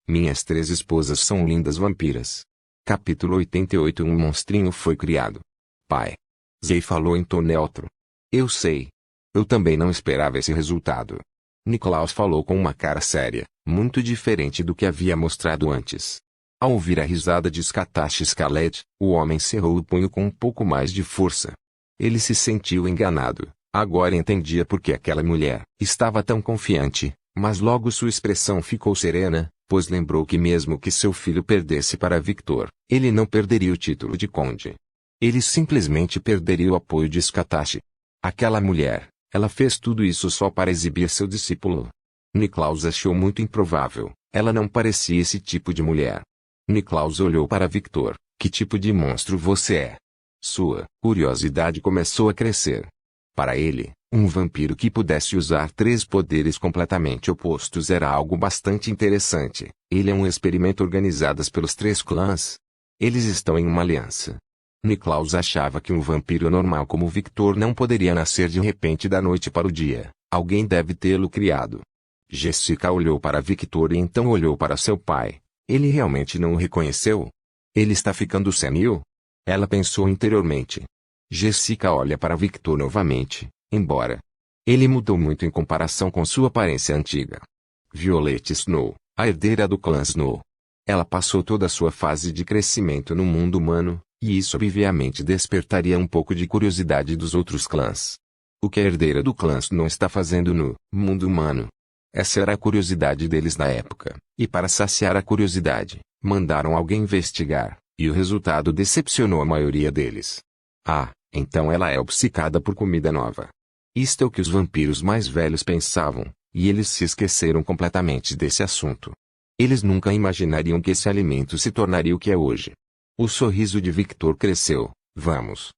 Minhas 3 esposas são lindas vampiras. Capítulo 88. Um monstrinho foi criado. Pai. Zay falou em tom neutro. Eu sei. Eu também não esperava esse resultado. Niklaus falou com uma cara séria, muito diferente do que havia mostrado antes. Ao ouvir a risada de Skatash Scarlet, o homem cerrou o punho com um pouco mais de força. Ele se sentiu enganado. Agora entendia por que aquela mulher estava tão confiante, mas logo sua expressão ficou serena, pois lembrou que mesmo que seu filho perdesse para Victor, ele não perderia o título de conde. Ele simplesmente perderia o apoio de Skatash. Aquela mulher, ela fez tudo isso só para exibir seu discípulo. Niklaus achou muito improvável, ela não parecia esse tipo de mulher. Niklaus olhou para Victor. Que tipo de monstro você é? Sua curiosidade começou a crescer. Para ele, um vampiro que pudesse usar 3 poderes completamente opostos era algo bastante interessante. Ele é um experimento organizado pelos 3 clãs. Eles estão em uma aliança. Niklaus achava que um vampiro normal como Victor não poderia nascer de repente da noite para o dia. Alguém deve tê-lo criado. Jessica olhou para Victor e então olhou para seu pai. Ele realmente não o reconheceu? Ele está ficando senil? Ela pensou interiormente. Jessica olha para Victor novamente, embora ele mudou muito em comparação com sua aparência antiga. Violet Snow, a herdeira do clã Snow. Ela passou toda a sua fase de crescimento no mundo humano, e isso obviamente despertaria um pouco de curiosidade dos outros clãs. O que a herdeira do clã Snow está fazendo no mundo humano? Essa era a curiosidade deles na época, e para saciar a curiosidade, mandaram alguém investigar, e o resultado decepcionou a maioria deles. Ah, então ela é obcecada por comida nova. Isto é o que os vampiros mais velhos pensavam, e eles se esqueceram completamente desse assunto. Eles nunca imaginariam que esse alimento se tornaria o que é hoje. O sorriso de Victor cresceu. Vamos.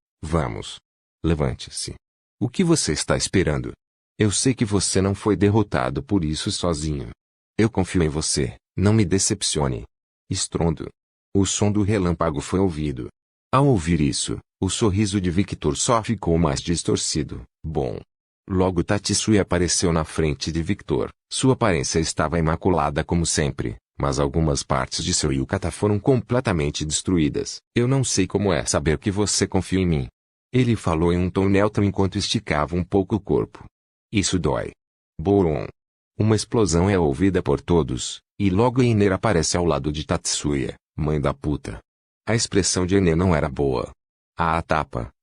Levante-se. O que você está esperando? Eu sei que você não foi derrotado por isso sozinho. Eu confio em você, não me decepcione. Estrondo. O som do relâmpago foi ouvido. Ao ouvir isso, o sorriso de Victor só ficou mais distorcido. Bom. Logo Tatsui apareceu na frente de Victor. Sua aparência estava imaculada como sempre, mas algumas partes de seu yukata foram completamente destruídas. Eu não sei como é saber que você confia em mim. Ele falou em um tom neutro enquanto esticava um pouco o corpo. Isso dói. Boron. Uma explosão é ouvida por todos, e logo Einer aparece ao lado de Tatsuya, mãe da puta. A expressão de Einer não era boa. Ah, tapa.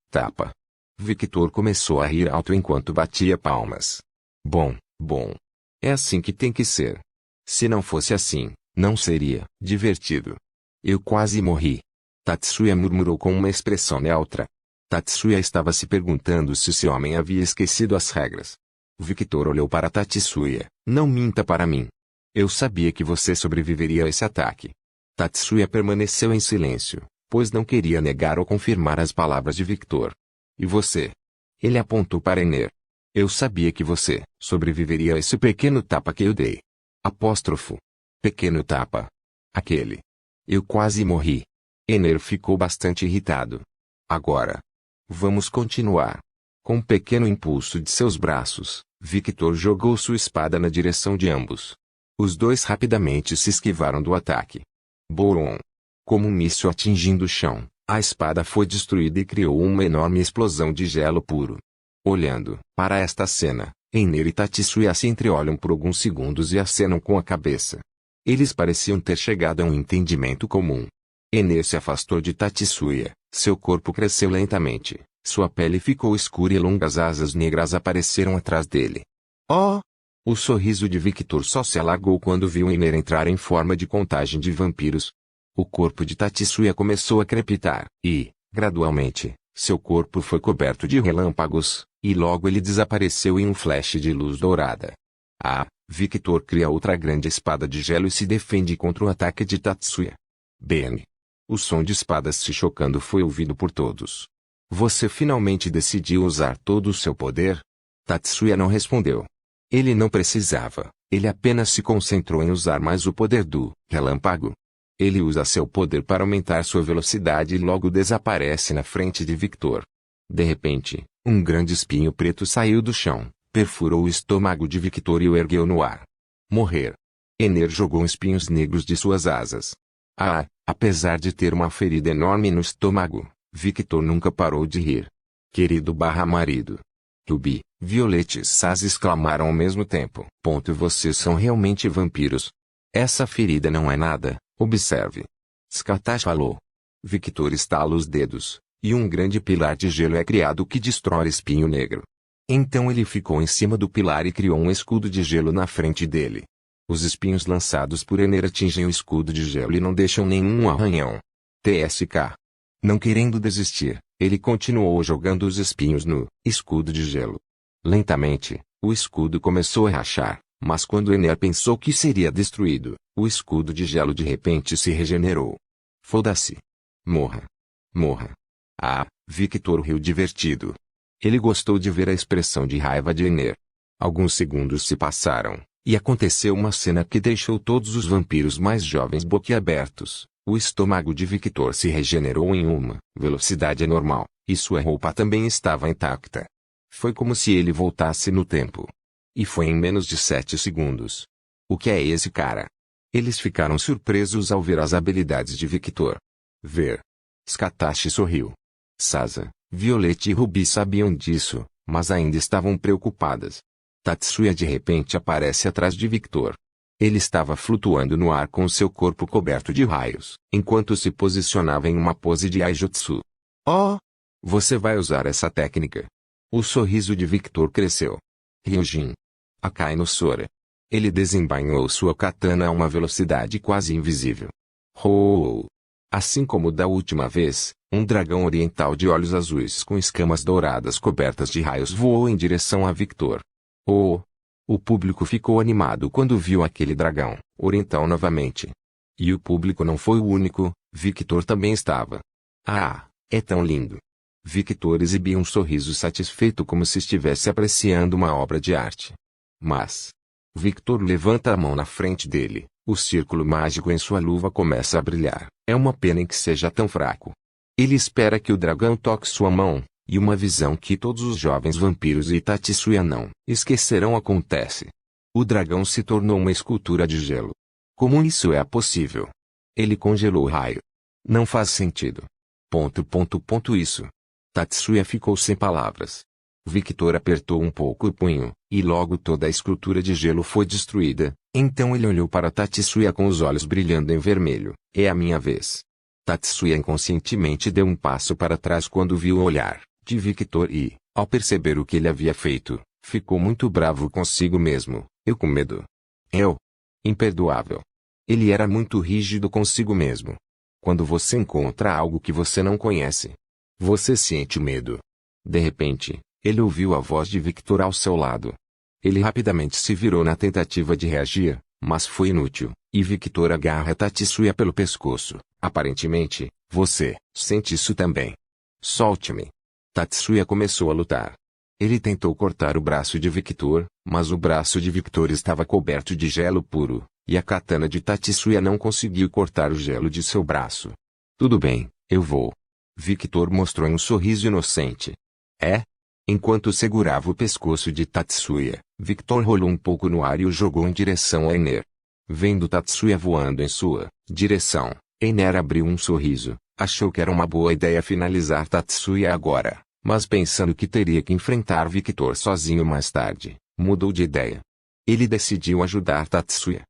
Victor começou a rir alto enquanto batia palmas. Bom. É assim que tem que ser. Se não fosse assim, não seria divertido. Eu quase morri. Tatsuya murmurou com uma expressão neutra. Tatsuya estava se perguntando se esse homem havia esquecido as regras. Victor olhou para Tatsuya. Não minta para mim. Eu sabia que você sobreviveria a esse ataque. Tatsuya permaneceu em silêncio, pois não queria negar ou confirmar as palavras de Victor. E você? Ele apontou para Einer. Eu sabia que você sobreviveria a esse pequeno tapa que eu dei. Apóstrofo. Pequeno tapa. Aquele. Eu quase morri. Einer ficou bastante irritado. Agora. Vamos continuar. Com um pequeno impulso de seus braços, Victor jogou sua espada na direção de ambos. Os dois rapidamente se esquivaram do ataque. Boron. Como um míssil atingindo o chão, a espada foi destruída e criou uma enorme explosão de gelo puro. Olhando para esta cena, Einer e Tatsuya se entreolham por alguns segundos e acenam com a cabeça. Eles pareciam ter chegado a um entendimento comum. Einer se afastou de Tatsuya, seu corpo cresceu lentamente, sua pele ficou escura e longas asas negras apareceram atrás dele. Oh! O sorriso de Victor só se alargou quando viu Einer entrar em forma de contagem de vampiros. O corpo de Tatsuya começou a crepitar, e, gradualmente, seu corpo foi coberto de relâmpagos, e logo ele desapareceu em um flash de luz dourada. Ah! Victor cria outra grande espada de gelo e se defende contra o ataque de Tatsuya. Bem. O som de espadas se chocando foi ouvido por todos. Você finalmente decidiu usar todo o seu poder? Tatsuya não respondeu. Ele não precisava, ele apenas se concentrou em usar mais o poder do relâmpago. Ele usa seu poder para aumentar sua velocidade e logo desaparece na frente de Victor. De repente, um grande espinho preto saiu do chão, perfurou o estômago de Victor e o ergueu no ar. Morrer. Ener jogou espinhos negros de suas asas. Apesar de ter uma ferida enorme no estômago, Victor nunca parou de rir. Querido/marido. Ruby, Violet e Saz exclamaram ao mesmo tempo. Vocês são realmente vampiros. Essa ferida não é nada, observe. Scathach falou. Victor estala os dedos, e um grande pilar de gelo é criado que destrói espinho negro. Então ele ficou em cima do pilar e criou um escudo de gelo na frente dele. Os espinhos lançados por Ener atingem o escudo de gelo e não deixam nenhum arranhão. TSK. Não querendo desistir, ele continuou jogando os espinhos no escudo de gelo. Lentamente, o escudo começou a rachar, mas quando Ener pensou que seria destruído, o escudo de gelo de repente se regenerou. Foda-se. Morra. Morra. Victor riu divertido. Ele gostou de ver a expressão de raiva de Ener. Alguns segundos se passaram, e aconteceu uma cena que deixou todos os vampiros mais jovens boquiabertos. O estômago de Victor se regenerou em uma velocidade anormal, e sua roupa também estava intacta. Foi como se ele voltasse no tempo. E foi em menos de 7 segundos. O que é esse cara? Eles ficaram surpresos ao ver as habilidades de Victor. Scathach sorriu. Sasa, Violet e Ruby sabiam disso, mas ainda estavam preocupadas. Tatsuya de repente aparece atrás de Victor. Ele estava flutuando no ar com seu corpo coberto de raios, enquanto se posicionava em uma pose de Aijutsu. Você vai usar essa técnica? O sorriso de Victor cresceu. Ryujin. Akai no Sora. Ele desembainhou sua katana a uma velocidade quase invisível. Assim como da última vez, um dragão oriental de olhos azuis com escamas douradas cobertas de raios voou em direção a Victor. O público ficou animado quando viu aquele dragão oriental novamente. E o público não foi o único, Victor também estava. É tão lindo. Victor exibia um sorriso satisfeito como se estivesse apreciando uma obra de arte. Mas Victor levanta a mão na frente dele, o círculo mágico em sua luva começa a brilhar. É uma pena em que seja tão fraco. Ele espera que o dragão toque sua mão, e uma visão que todos os jovens vampiros e Tatsuya não esquecerão acontece. O dragão se tornou uma escultura de gelo. Como isso é possível? Ele congelou o raio. Não faz sentido. Isso. Tatsuya ficou sem palavras. Victor apertou um pouco o punho, e logo toda a escultura de gelo foi destruída. Então ele olhou para Tatsuya com os olhos brilhando em vermelho. É a minha vez. Tatsuya inconscientemente deu um passo para trás quando viu o olhar de Victor e, ao perceber o que ele havia feito, ficou muito bravo consigo mesmo. Com medo. Imperdoável. Ele era muito rígido consigo mesmo. Quando você encontra algo que você não conhece, você sente medo. De repente, ele ouviu a voz de Victor ao seu lado. Ele rapidamente se virou na tentativa de reagir, mas foi inútil, e Victor agarra Tatsuya pelo pescoço. Aparentemente, você sente isso também. Solte-me. Tatsuya começou a lutar. Ele tentou cortar o braço de Victor, mas o braço de Victor estava coberto de gelo puro, e a katana de Tatsuya não conseguiu cortar o gelo de seu braço. Tudo bem, eu vou. Victor mostrou um sorriso inocente. Enquanto segurava o pescoço de Tatsuya, Victor rolou um pouco no ar e o jogou em direção a Ener. Vendo Tatsuya voando em sua direção, Ener abriu um sorriso, achou que era uma boa ideia finalizar Tatsuya agora, mas pensando que teria que enfrentar Victor sozinho mais tarde, mudou de ideia. Ele decidiu ajudar Tatsuya.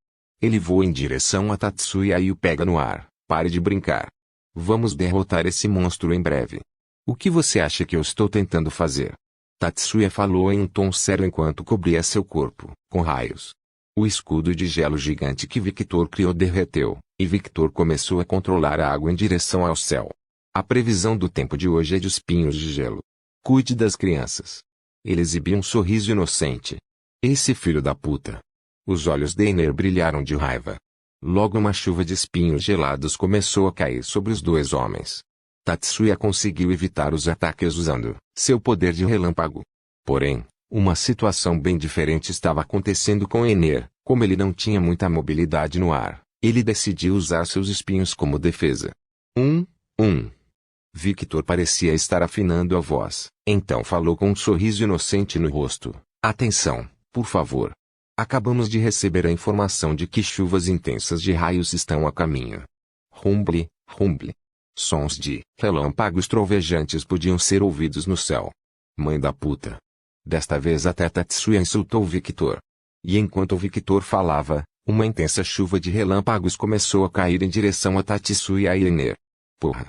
Ele voa em direção a Tatsuya e o pega no ar. Pare de brincar. Vamos derrotar esse monstro em breve. O que você acha que eu estou tentando fazer? Tatsuya falou em um tom sério enquanto cobria seu corpo com raios. O escudo de gelo gigante que Victor criou derreteu, e Victor começou a controlar a água em direção ao céu. A previsão do tempo de hoje é de espinhos de gelo. Cuide das crianças. Ele exibiu um sorriso inocente. Esse filho da puta. Os olhos de Ener brilharam de raiva. Logo uma chuva de espinhos gelados começou a cair sobre os dois homens. Tatsuya conseguiu evitar os ataques usando seu poder de relâmpago. Porém, uma situação bem diferente estava acontecendo com Ener. Como ele não tinha muita mobilidade no ar, ele decidiu usar seus espinhos como defesa. Victor parecia estar afinando a voz, então falou com um sorriso inocente no rosto. Atenção, por favor. Acabamos de receber a informação de que chuvas intensas de raios estão a caminho. Rumble, rumble. Sons de relâmpagos trovejantes podiam ser ouvidos no céu. Mãe da puta. Desta vez até Tatsuya insultou Victor. E enquanto o Victor falava, uma intensa chuva de relâmpagos começou a cair em direção a Tatsuya e Ener. Porra.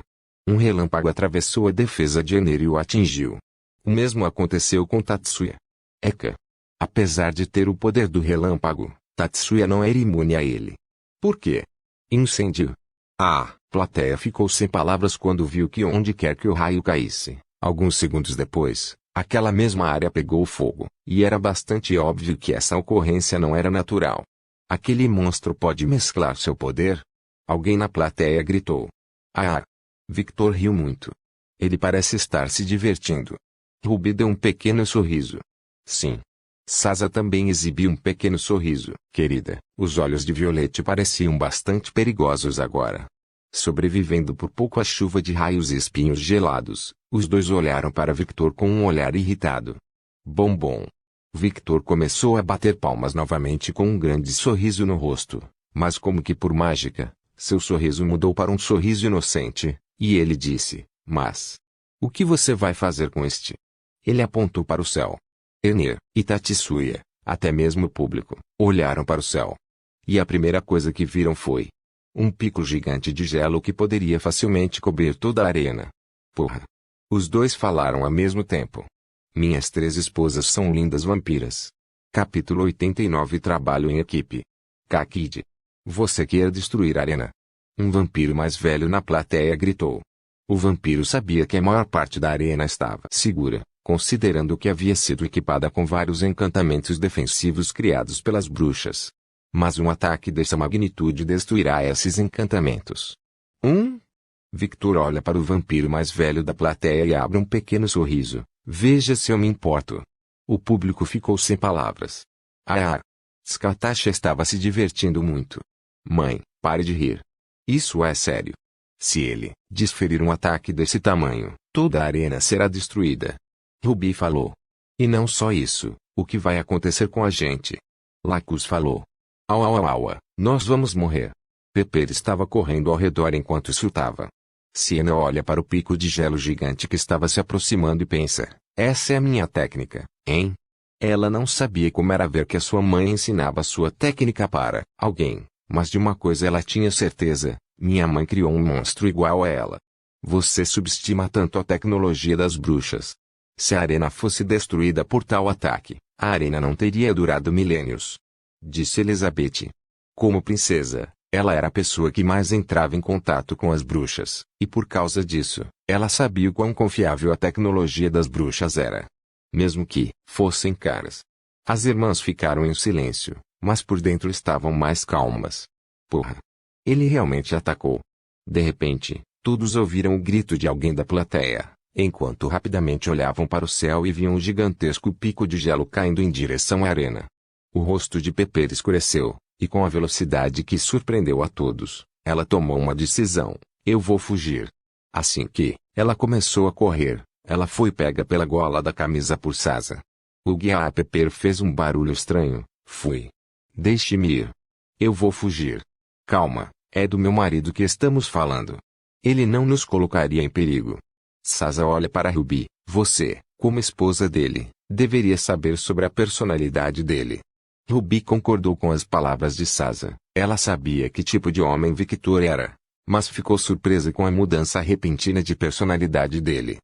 Um relâmpago atravessou a defesa de Ener e o atingiu. O mesmo aconteceu com Tatsuya. Eka. Apesar de ter o poder do relâmpago, Tatsuya não era imune a ele. Por quê? Incêndio. A plateia ficou sem palavras quando viu que onde quer que o raio caísse, alguns segundos depois, aquela mesma área pegou fogo, e era bastante óbvio que essa ocorrência não era natural. Aquele monstro pode mesclar seu poder? Alguém na plateia gritou. Ah! Victor riu muito. Ele parece estar se divertindo. Ruby deu um pequeno sorriso. Sim. Sasa também exibiu um pequeno sorriso. Querida, os olhos de Violette pareciam bastante perigosos agora. Sobrevivendo por pouco à chuva de raios e espinhos gelados, os dois olharam para Victor com um olhar irritado. Bom. Victor começou a bater palmas novamente com um grande sorriso no rosto, mas como que por mágica, seu sorriso mudou para um sorriso inocente, e ele disse, mas... O que você vai fazer com este? Ele apontou para o céu. Ener e Tatsuya, até mesmo o público, olharam para o céu. E a primeira coisa que viram foi um pico gigante de gelo que poderia facilmente cobrir toda a arena. Porra! Os dois falaram ao mesmo tempo. Minhas 3 esposas são lindas vampiras. Capítulo 89 Trabalho em equipe. Kakid. Você quer destruir a arena? Um vampiro mais velho na plateia gritou. O vampiro sabia que a maior parte da arena estava segura, considerando que havia sido equipada com vários encantamentos defensivos criados pelas bruxas. Mas um ataque dessa magnitude destruirá esses encantamentos. Victor olha para o vampiro mais velho da plateia e abre um pequeno sorriso. Veja se eu me importo. O público ficou sem palavras. Skatasha estava se divertindo muito. Mãe, pare de rir. Isso é sério. Se ele desferir um ataque desse tamanho, toda a arena será destruída. Ruby falou. E não só isso, o que vai acontecer com a gente? Lacus falou. Nós vamos morrer. Pepper estava correndo ao redor enquanto insultava. Siena olha para o pico de gelo gigante que estava se aproximando e pensa, essa é a minha técnica, hein? Ela não sabia como era ver que a sua mãe ensinava sua técnica para alguém, mas de uma coisa ela tinha certeza, minha mãe criou um monstro igual a ela. Você subestima tanto a tecnologia das bruxas. Se a arena fosse destruída por tal ataque, a arena não teria durado milênios. Disse Elizabeth. Como princesa, ela era a pessoa que mais entrava em contato com as bruxas, e por causa disso, ela sabia o quão confiável a tecnologia das bruxas era. Mesmo que fossem caras. As irmãs ficaram em silêncio, mas por dentro estavam mais calmas. Porra! Ele realmente atacou. De repente, todos ouviram o grito de alguém da plateia, enquanto rapidamente olhavam para o céu e viam um gigantesco pico de gelo caindo em direção à arena. O rosto de Pepper escureceu, e com a velocidade que surpreendeu a todos, ela tomou uma decisão: eu vou fugir. Assim que ela começou a correr, ela foi pega pela gola da camisa por Sasa. O guia Pepper fez um barulho estranho. Fui. Deixe-me ir. Eu vou fugir. Calma, é do meu marido que estamos falando. Ele não nos colocaria em perigo. Sasa olha para Ruby. Você, como esposa dele, deveria saber sobre a personalidade dele. Ruby concordou com as palavras de Sasa. Ela sabia que tipo de homem Victor era, mas ficou surpresa com a mudança repentina de personalidade dele.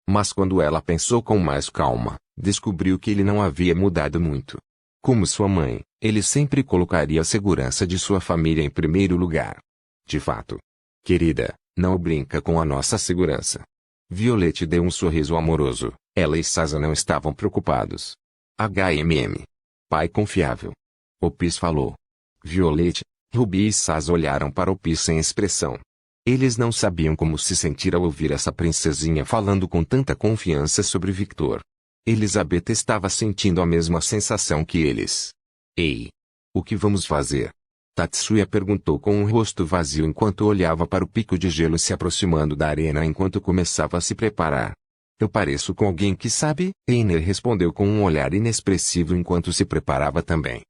Mas quando ela pensou com mais calma, descobriu que ele não havia mudado muito. Como sua mãe, ele sempre colocaria a segurança de sua família em primeiro lugar. De fato. Querida, não brinca com a nossa segurança. Violette deu um sorriso amoroso. Ela e Sasa não estavam preocupados. Pai confiável. Opis falou. Violette, Ruby e Sasa olharam para Opis sem expressão. Eles não sabiam como se sentir ao ouvir essa princesinha falando com tanta confiança sobre Victor. Elizabeth estava sentindo a mesma sensação que eles. Ei! O que vamos fazer? Tatsuya perguntou com um rosto vazio enquanto olhava para o pico de gelo se aproximando da arena enquanto começava a se preparar. Eu pareço com alguém que sabe? Einer respondeu com um olhar inexpressivo enquanto se preparava também.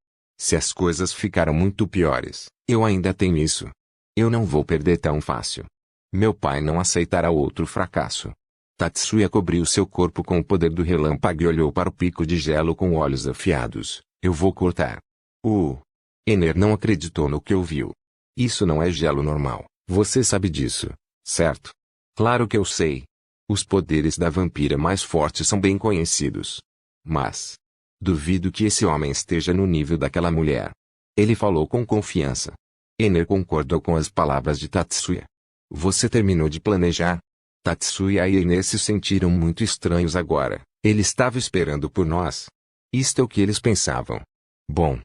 Se as coisas ficaram muito piores, eu ainda tenho isso. Eu não vou perder tão fácil. Meu pai não aceitará outro fracasso. Tatsuya cobriu seu corpo com o poder do relâmpago e olhou para o pico de gelo com olhos afiados. Eu vou cortar. Ener não acreditou no que ouviu. Isso não é gelo normal. Você sabe disso, certo? Claro que eu sei. Os poderes da vampira mais forte são bem conhecidos. Mas duvido que esse homem esteja no nível daquela mulher. Ele falou com confiança. Ener concordou com as palavras de Tatsuya. Você terminou de planejar? Tatsuya e Ener se sentiram muito estranhos agora. Ele estava esperando por nós. Isto é o que eles pensavam. Bom.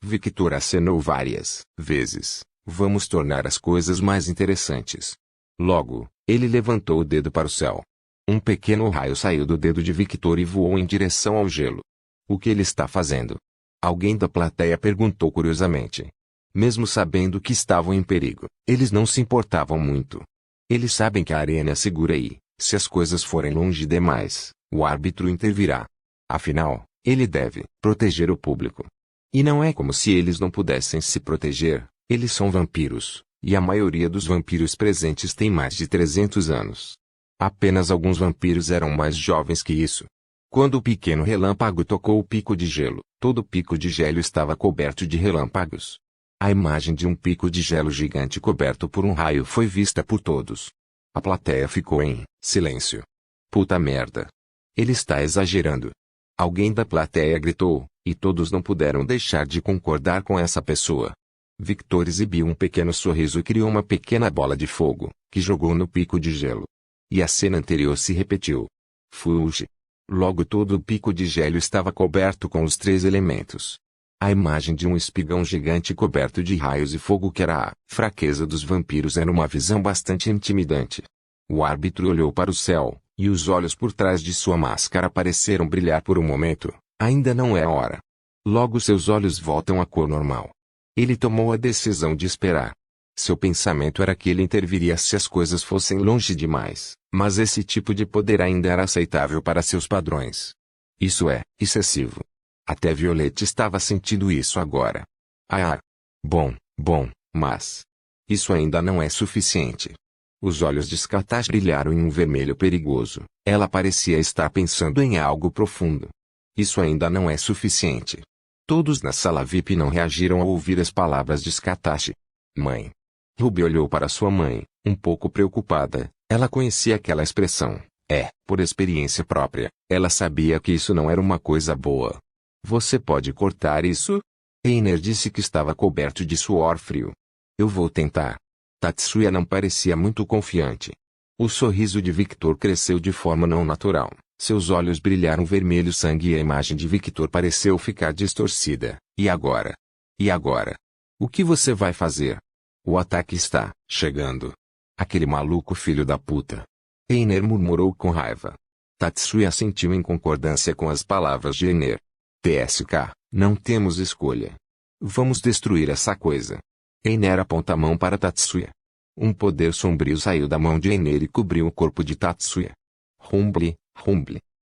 Victor acenou várias vezes. Vamos tornar as coisas mais interessantes. Logo, ele levantou o dedo para o céu. Um pequeno raio saiu do dedo de Victor e voou em direção ao gelo. O que ele está fazendo? Alguém da plateia perguntou curiosamente. Mesmo sabendo que estavam em perigo, eles não se importavam muito. Eles sabem que a arena é segura e, se as coisas forem longe demais, o árbitro intervirá. Afinal, ele deve proteger o público. E não é como se eles não pudessem se proteger. Eles são vampiros, e a maioria dos vampiros presentes tem mais de 300 anos. Apenas alguns vampiros eram mais jovens que isso. Quando o pequeno relâmpago tocou o pico de gelo, todo o pico de gelo estava coberto de relâmpagos. A imagem de um pico de gelo gigante coberto por um raio foi vista por todos. A plateia ficou em silêncio. Puta merda. Ele está exagerando. Alguém da plateia gritou, e todos não puderam deixar de concordar com essa pessoa. Victor exibiu um pequeno sorriso e criou uma pequena bola de fogo, que jogou no pico de gelo. E a cena anterior se repetiu. Fuge. Logo todo o pico de gelo estava coberto com os 3 elementos. A imagem de um espigão gigante coberto de raios e fogo que era a fraqueza dos vampiros era uma visão bastante intimidante. O árbitro olhou para o céu, e os olhos por trás de sua máscara pareceram brilhar por um momento. Ainda não é a hora. Logo seus olhos voltam à cor normal. Ele tomou a decisão de esperar. Seu pensamento era que ele interviria se as coisas fossem longe demais, mas esse tipo de poder ainda era aceitável para seus padrões. Isso é excessivo. Até Violette estava sentindo isso agora. Mas isso ainda não é suficiente. Os olhos de Skatach brilharam em um vermelho perigoso. Ela parecia estar pensando em algo profundo. Isso ainda não é suficiente. Todos na sala VIP não reagiram ao ouvir as palavras de Skatach. Mãe. Ruby olhou para sua mãe, um pouco preocupada. Ela conhecia aquela expressão. Por experiência própria, ela sabia que isso não era uma coisa boa. Você pode cortar isso? Einer disse que estava coberto de suor frio. Eu vou tentar. Tatsuya não parecia muito confiante. O sorriso de Victor cresceu de forma não natural. Seus olhos brilharam vermelho sangue e a imagem de Victor pareceu ficar distorcida. E agora? O que você vai fazer? O ataque está chegando. Aquele maluco filho da puta. Einer murmurou com raiva. Tatsuya sentiu em concordância com as palavras de Einer. TSK, não temos escolha. Vamos destruir essa coisa. Einer aponta a mão para Tatsuya. Um poder sombrio saiu da mão de Einer e cobriu o corpo de Tatsuya. Rumble.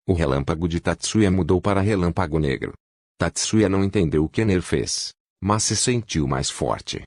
O relâmpago de Tatsuya mudou para relâmpago negro. Tatsuya não entendeu o que Einer fez, mas se sentiu mais forte.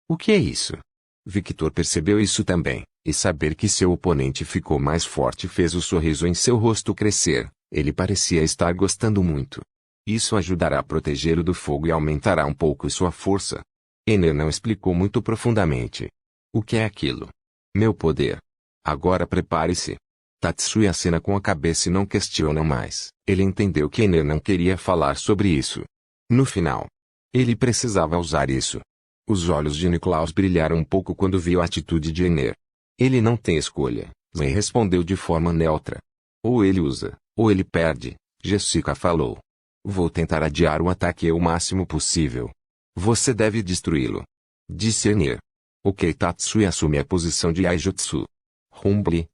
O que é isso? Victor percebeu isso também, e saber que seu oponente ficou mais forte fez o sorriso em seu rosto crescer. Ele parecia estar gostando muito. Isso ajudará a protegê-lo do fogo e aumentará um pouco sua força. Einer não explicou muito profundamente. O que é aquilo? Meu poder. Agora prepare-se. Tatsuya acena com a cabeça e não questiona mais. Ele entendeu que Einer não queria falar sobre isso. No final, ele precisava usar isso. Os olhos de Niklaus brilharam um pouco quando viu a atitude de Einer. Ele não tem escolha, Zay respondeu de forma neutra. Ou ele usa, ou ele perde, Jessica falou. Vou tentar adiar o ataque o máximo possível. Você deve destruí-lo. Disse Einer. Ok, Tatsuya assume a posição de Aijutsu. Rumble.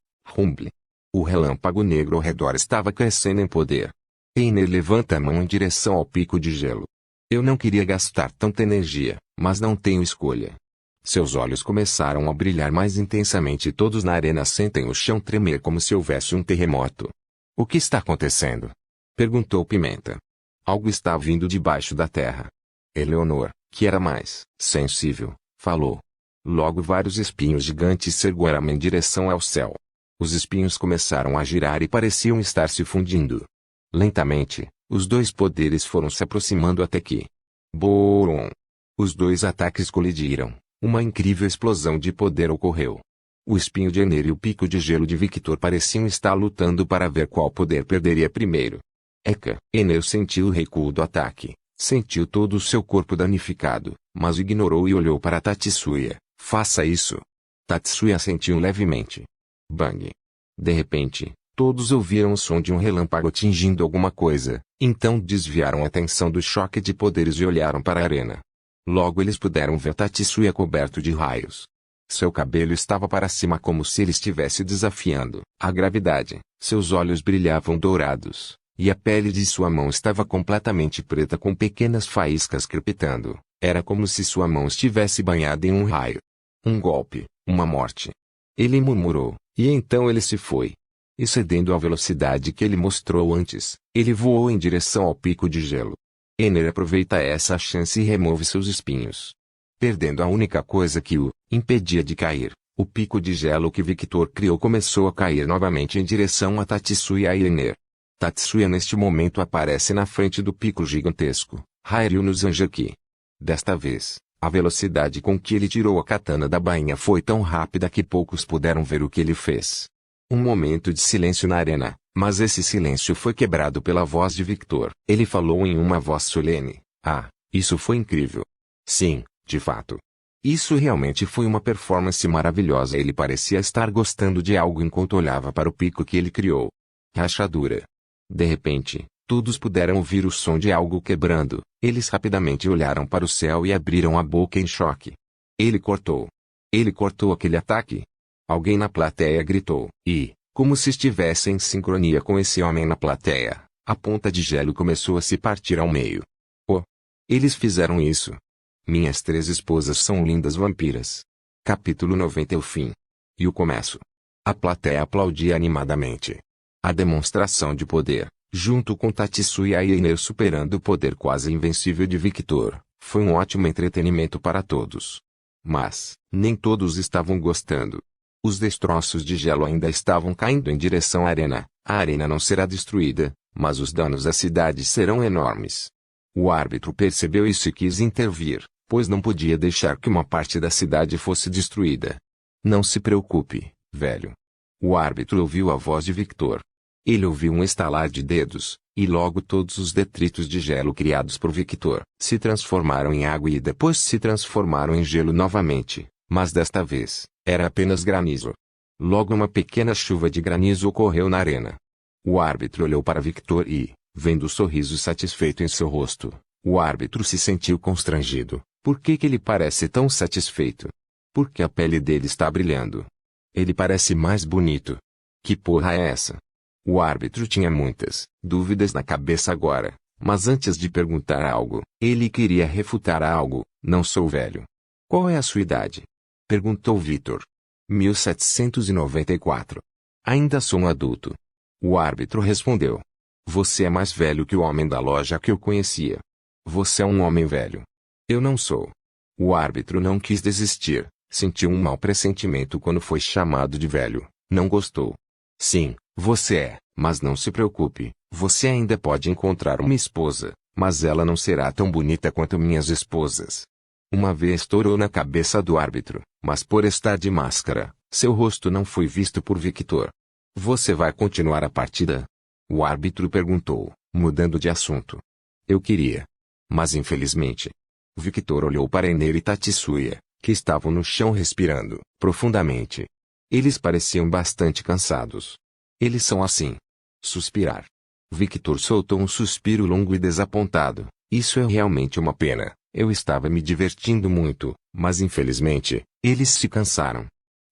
O relâmpago negro ao redor estava crescendo em poder. Einer levanta a mão em direção ao pico de gelo. Eu não queria gastar tanta energia, mas não tenho escolha. Seus olhos começaram a brilhar mais intensamente e todos na arena sentem o chão tremer como se houvesse um terremoto. O que está acontecendo? Perguntou Pimenta. Algo está vindo debaixo da terra. Eleonor, que era mais sensível, falou. Logo vários espinhos gigantes se ergueram em direção ao céu. Os espinhos começaram a girar e pareciam estar se fundindo. Lentamente, os dois poderes foram se aproximando até que... Boom! Os dois ataques colidiram. Uma incrível explosão de poder ocorreu. O espinho de Ener e o pico de gelo de Victor pareciam estar lutando para ver qual poder perderia primeiro. Eka, Ener sentiu o recuo do ataque. Sentiu todo o seu corpo danificado, mas ignorou e olhou para Tatsuya. Faça isso. Tatsuya sentiu levemente. Bang. De repente, todos ouviram o som de um relâmpago atingindo alguma coisa, então desviaram a atenção do choque de poderes e olharam para a arena. Logo eles puderam ver Tatsuya coberto de raios. Seu cabelo estava para cima como se ele estivesse desafiando a gravidade, seus olhos brilhavam dourados, e a pele de sua mão estava completamente preta com pequenas faíscas crepitando. Era como se sua mão estivesse banhada em um raio. Um golpe, uma morte. Ele murmurou, e então ele se foi. Excedendo a velocidade que ele mostrou antes, ele voou em direção ao pico de gelo. Ener aproveita essa chance e remove seus espinhos. Perdendo a única coisa que o impedia de cair, o pico de gelo que Victor criou começou a cair novamente em direção a Tatsuya e Ener. Tatsuya neste momento aparece na frente do pico gigantesco, Hairyu no Zanjaki. Desta vez, a velocidade com que ele tirou a katana da bainha foi tão rápida que poucos puderam ver o que ele fez. Um momento de silêncio na arena, mas esse silêncio foi quebrado pela voz de Victor. Ele falou em uma voz solene. Ah, isso foi incrível. Sim, de fato. Isso realmente foi uma performance maravilhosa. Ele parecia estar gostando de algo enquanto olhava para o pico que ele criou. Rachadura. De repente, todos puderam ouvir o som de algo quebrando. Eles rapidamente olharam para o céu e abriram a boca em choque. Ele cortou. Ele cortou aquele ataque? Alguém na plateia gritou. E, como se estivesse em sincronia com esse homem na plateia, a ponta de gelo começou a se partir ao meio. Oh! Eles fizeram isso. Minhas 3 esposas são lindas vampiras. Capítulo 90. O fim. E o começo. A plateia aplaudia animadamente. A demonstração de poder, junto com Tatsuya e Ener superando o poder quase invencível de Victor, foi um ótimo entretenimento para todos. Mas, nem todos estavam gostando. Os destroços de gelo ainda estavam caindo em direção à arena. A arena não será destruída, mas os danos à cidade serão enormes. O árbitro percebeu isso e quis intervir, pois não podia deixar que uma parte da cidade fosse destruída. Não se preocupe, velho. O árbitro ouviu a voz de Victor. Ele ouviu um estalar de dedos, e logo todos os detritos de gelo criados por Victor se transformaram em água e depois se transformaram em gelo novamente, mas desta vez, era apenas granizo. Logo uma pequena chuva de granizo ocorreu na arena. O árbitro olhou para Victor e, vendo o sorriso satisfeito em seu rosto, o árbitro se sentiu constrangido. Por que ele parece tão satisfeito? Porque a pele dele está brilhando. Ele parece mais bonito. Que porra é essa? O árbitro tinha muitas dúvidas na cabeça agora, mas antes de perguntar algo, ele queria refutar algo. Não sou velho. Qual é a sua idade? Perguntou Victor. 1794. Ainda sou um adulto. O árbitro respondeu. Você é mais velho que o homem da loja que eu conhecia. Você é um homem velho. Eu não sou. O árbitro não quis desistir, sentiu um mau pressentimento quando foi chamado de velho, não gostou. Sim, você é, mas não se preocupe, você ainda pode encontrar uma esposa, mas ela não será tão bonita quanto minhas esposas. Uma vez estourou na cabeça do árbitro, mas por estar de máscara, seu rosto não foi visto por Victor. Você vai continuar a partida? O árbitro perguntou, mudando de assunto. Eu queria. Mas infelizmente. Victor olhou para Ener e Tatsuya, que estavam no chão respirando profundamente. Eles pareciam bastante cansados. Eles são assim. Suspirar. Victor soltou um suspiro longo e desapontado. Isso é realmente uma pena. Eu estava me divertindo muito, mas infelizmente, eles se cansaram.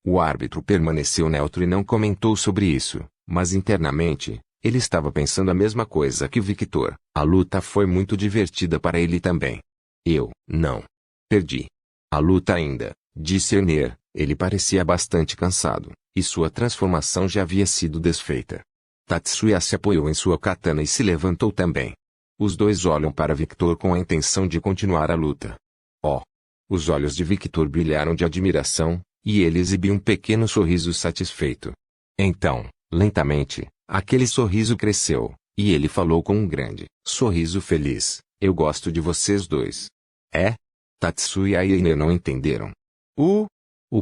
O árbitro permaneceu neutro e não comentou sobre isso, mas internamente, ele estava pensando a mesma coisa que Victor. A luta foi muito divertida para ele também. Eu, não. Perdi. A luta ainda, disse Ener. Ele parecia bastante cansado, e sua transformação já havia sido desfeita. Tatsuya se apoiou em sua katana e se levantou também. Os dois olham para Victor com a intenção de continuar a luta. Oh! Os olhos de Victor brilharam de admiração, e ele exibiu um pequeno sorriso satisfeito. Então, lentamente, aquele sorriso cresceu, e ele falou com um grande sorriso feliz: eu gosto de vocês dois. É? Tatsuya e Iner não entenderam. O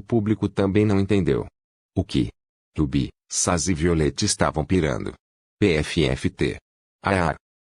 público também não entendeu. O que? Ruby, Saz e Violette estavam pirando. PFFT.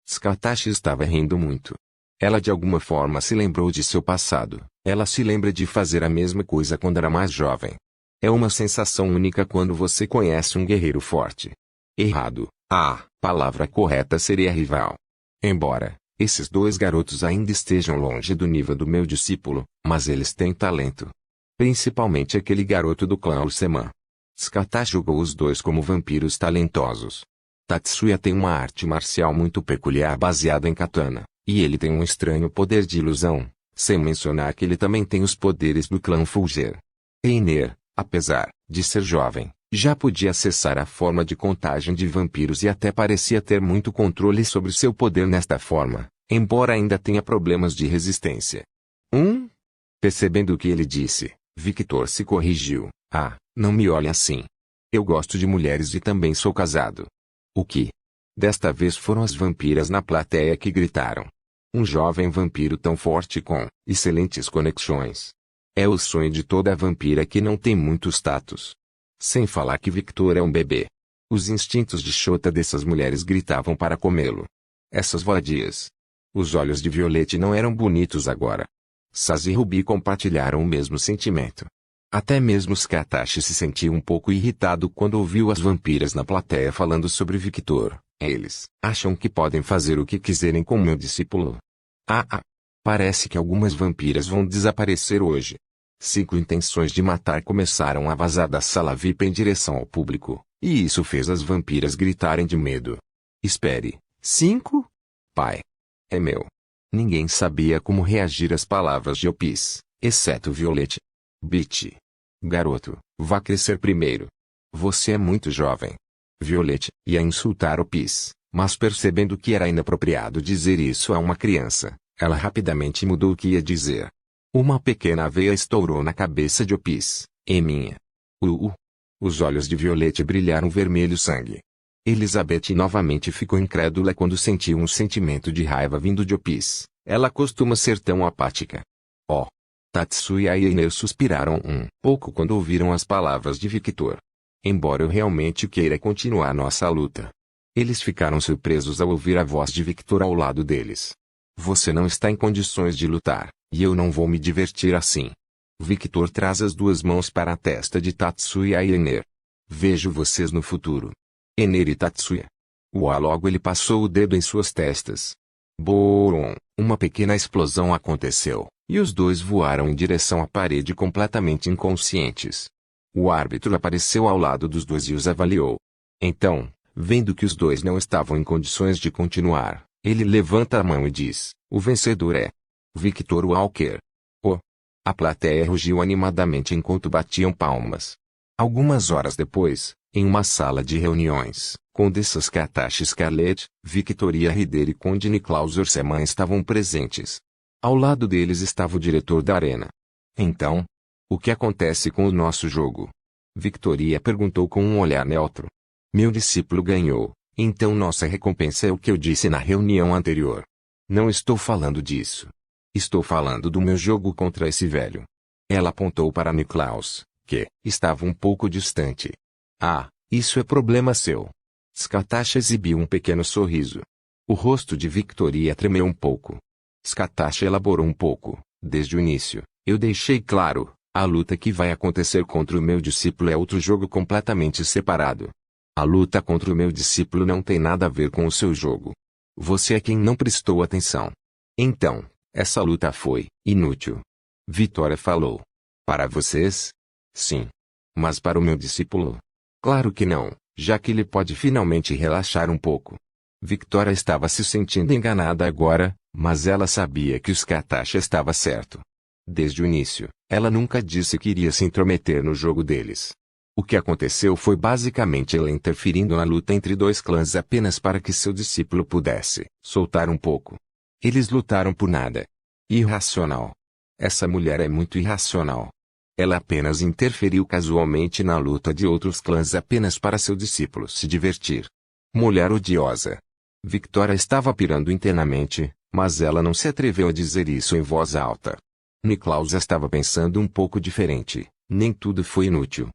Tsukatashi estava rindo muito. Ela de alguma forma se lembrou de seu passado. Ela se lembra de fazer a mesma coisa quando era mais jovem. É uma sensação única quando você conhece um guerreiro forte. Errado. A palavra correta seria rival. Embora esses dois garotos ainda estejam longe do nível do meu discípulo, mas eles têm talento. Principalmente aquele garoto do clã Ulseman. Tsukatashi julgou os dois como vampiros talentosos. Tatsuya tem uma arte marcial muito peculiar baseada em katana, e ele tem um estranho poder de ilusão, sem mencionar que ele também tem os poderes do clã Fulger. Einer, apesar de ser jovem, já podia acessar a forma de contagem de vampiros e até parecia ter muito controle sobre seu poder nesta forma, embora ainda tenha problemas de resistência. Percebendo o que ele disse, Victor se corrigiu. Não me olhe assim. Eu gosto de mulheres e também sou casado. O que? Desta vez foram as vampiras na plateia que gritaram. Um jovem vampiro tão forte com excelentes conexões. É o sonho de toda vampira que não tem muito status. Sem falar que Victor é um bebê. Os instintos de chota dessas mulheres gritavam para comê-lo. Essas vadias. Os olhos de Violette não eram bonitos agora. Saz e Ruby compartilharam o mesmo sentimento. Até mesmo Tsukatashi se sentiu um pouco irritado quando ouviu as vampiras na plateia falando sobre Victor. Eles acham que podem fazer o que quiserem com meu discípulo. Parece que algumas vampiras vão desaparecer hoje. 5 intenções de matar começaram a vazar da sala VIP em direção ao público, e isso fez as vampiras gritarem de medo. Espere. 5? Pai. É meu. Ninguém sabia como reagir às palavras de Opis, exceto Violette. Bitch. Garoto, vá crescer primeiro. Você é muito jovem. Violette ia insultar Opis, mas percebendo que era inapropriado dizer isso a uma criança, ela rapidamente mudou o que ia dizer. Uma pequena veia estourou na cabeça de Opis. É minha. Os olhos de Violette brilharam vermelho sangue. Elizabeth novamente ficou incrédula quando sentiu um sentimento de raiva vindo de Opis. Ela costuma ser tão apática. Tatsuya e Einer suspiraram um pouco quando ouviram as palavras de Victor. Embora eu realmente queira continuar nossa luta. Eles ficaram surpresos ao ouvir a voz de Victor ao lado deles. Você não está em condições de lutar, e eu não vou me divertir assim. Victor traz as duas mãos para a testa de Tatsuya e Einer. Vejo vocês no futuro. Einer e Tatsuya. Logo ele passou o dedo em suas testas. Boom! Uma pequena explosão aconteceu, e os dois voaram em direção à parede completamente inconscientes. O árbitro apareceu ao lado dos dois e os avaliou. Então, vendo que os dois não estavam em condições de continuar, ele levanta a mão e diz: o vencedor é Victor Walker. A plateia rugiu animadamente enquanto batiam palmas. Algumas horas depois, em uma sala de reuniões, Conde Tsukatashi Scarlett, Victoria Rider e Conde Niklaus Orseman estavam presentes. Ao lado deles estava o diretor da arena. Então, o que acontece com o nosso jogo? Victoria perguntou com um olhar neutro. Meu discípulo ganhou, então nossa recompensa é o que eu disse na reunião anterior. Não estou falando disso. Estou falando do meu jogo contra esse velho. Ela apontou para Niklaus, que estava um pouco distante. Isso é problema seu. Tsukatashi exibiu um pequeno sorriso. O rosto de Victoria tremeu um pouco. Tsukatashi elaborou um pouco. Desde o início, eu deixei claro, a luta que vai acontecer contra o meu discípulo é outro jogo completamente separado. A luta contra o meu discípulo não tem nada a ver com o seu jogo. Você é quem não prestou atenção. Então, essa luta foi inútil. Vitória falou. Para vocês? Sim. Mas para o meu discípulo? Claro que não, já que ele pode finalmente relaxar um pouco. Victoria estava se sentindo enganada agora, mas ela sabia que o Tsukatashi estava certo. Desde o início, ela nunca disse que iria se intrometer no jogo deles. O que aconteceu foi basicamente ela interferindo na luta entre dois clãs apenas para que seu discípulo pudesse soltar um pouco. Eles lutaram por nada. Irracional. Essa mulher é muito irracional. Ela apenas interferiu casualmente na luta de outros clãs apenas para seu discípulo se divertir. Mulher odiosa. Victoria estava pirando internamente, mas ela não se atreveu a dizer isso em voz alta. Niklaus estava pensando um pouco diferente. Nem tudo foi inútil.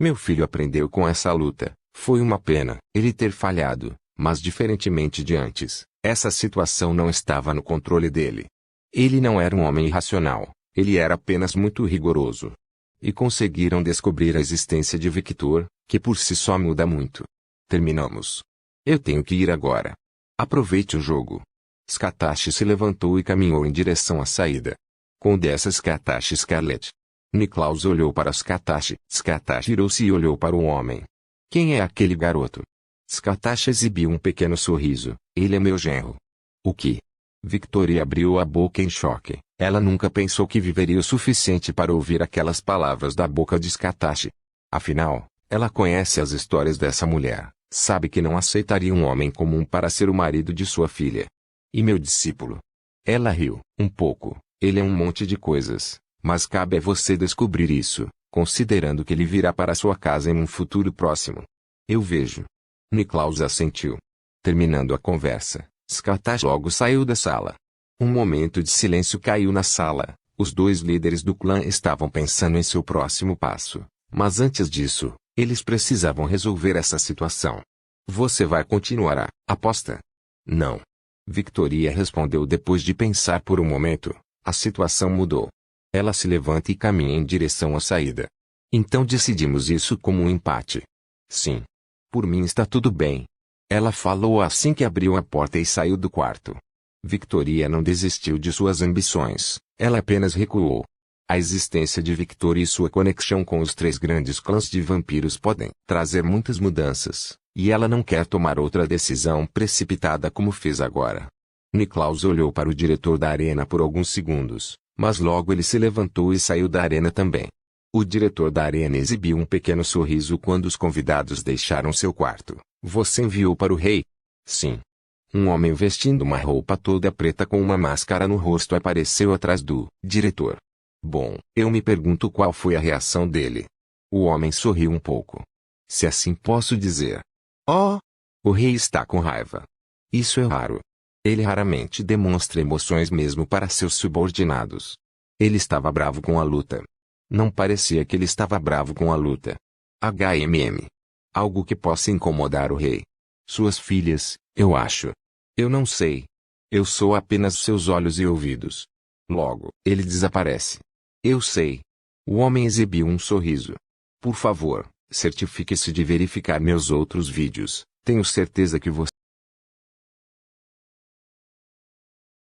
Meu filho aprendeu com essa luta. Foi uma pena ele ter falhado, mas diferentemente de antes, essa situação não estava no controle dele. Ele não era um homem irracional, ele era apenas muito rigoroso. E conseguiram descobrir a existência de Victor, que por si só muda muito. Terminamos. Eu tenho que ir agora. Aproveite o jogo. Scatashi se levantou e caminhou em direção à saída. Com dessa Scatashi Scarlet. Niklaus olhou para Scatashi. Scatashi virou-se e olhou para o homem. Quem é aquele garoto? Scatashi exibiu um pequeno sorriso. Ele é meu genro. O que? Victoria abriu a boca em choque. Ela nunca pensou que viveria o suficiente para ouvir aquelas palavras da boca de Scatashi. Afinal, ela conhece as histórias dessa mulher. Sabe que não aceitaria um homem comum para ser o marido de sua filha. E meu discípulo? Ela riu, um pouco. Ele é um monte de coisas, mas cabe a você descobrir isso, considerando que ele virá para sua casa em um futuro próximo. Eu vejo. Niklaus assentiu. Terminando a conversa, Scatashi logo saiu da sala. Um momento de silêncio caiu na sala. Os dois líderes do clã estavam pensando em seu próximo passo, mas antes disso, eles precisavam resolver essa situação. Você vai continuar a aposta? Não. Victoria respondeu depois de pensar por um momento. A situação mudou. Ela se levanta e caminha em direção à saída. Então decidimos isso como um empate. Sim. Por mim está tudo bem. Ela falou assim que abriu a porta e saiu do quarto. Victoria não desistiu de suas ambições, ela apenas recuou. A existência de Victoria e sua conexão com os três grandes clãs de vampiros podem trazer muitas mudanças, e ela não quer tomar outra decisão precipitada como fez agora. Niklaus olhou para o diretor da arena por alguns segundos, mas logo ele se levantou e saiu da arena também. O diretor da arena exibiu um pequeno sorriso quando os convidados deixaram seu quarto. Você enviou para o rei? Sim. Um homem vestindo uma roupa toda preta com uma máscara no rosto apareceu atrás do diretor. Bom, eu me pergunto qual foi a reação dele. O homem sorriu um pouco. Se assim posso dizer. Oh! O rei está com raiva. Isso é raro. Ele raramente demonstra emoções mesmo para seus subordinados. Ele estava bravo com a luta. Não parecia que ele estava bravo com a luta. Algo que possa incomodar o rei. Suas filhas, eu acho. Eu não sei. Eu sou apenas seus olhos e ouvidos. Logo, ele desaparece. Eu sei. O homem exibiu um sorriso. Por favor, certifique-se de verificar meus outros vídeos. Tenho certeza que você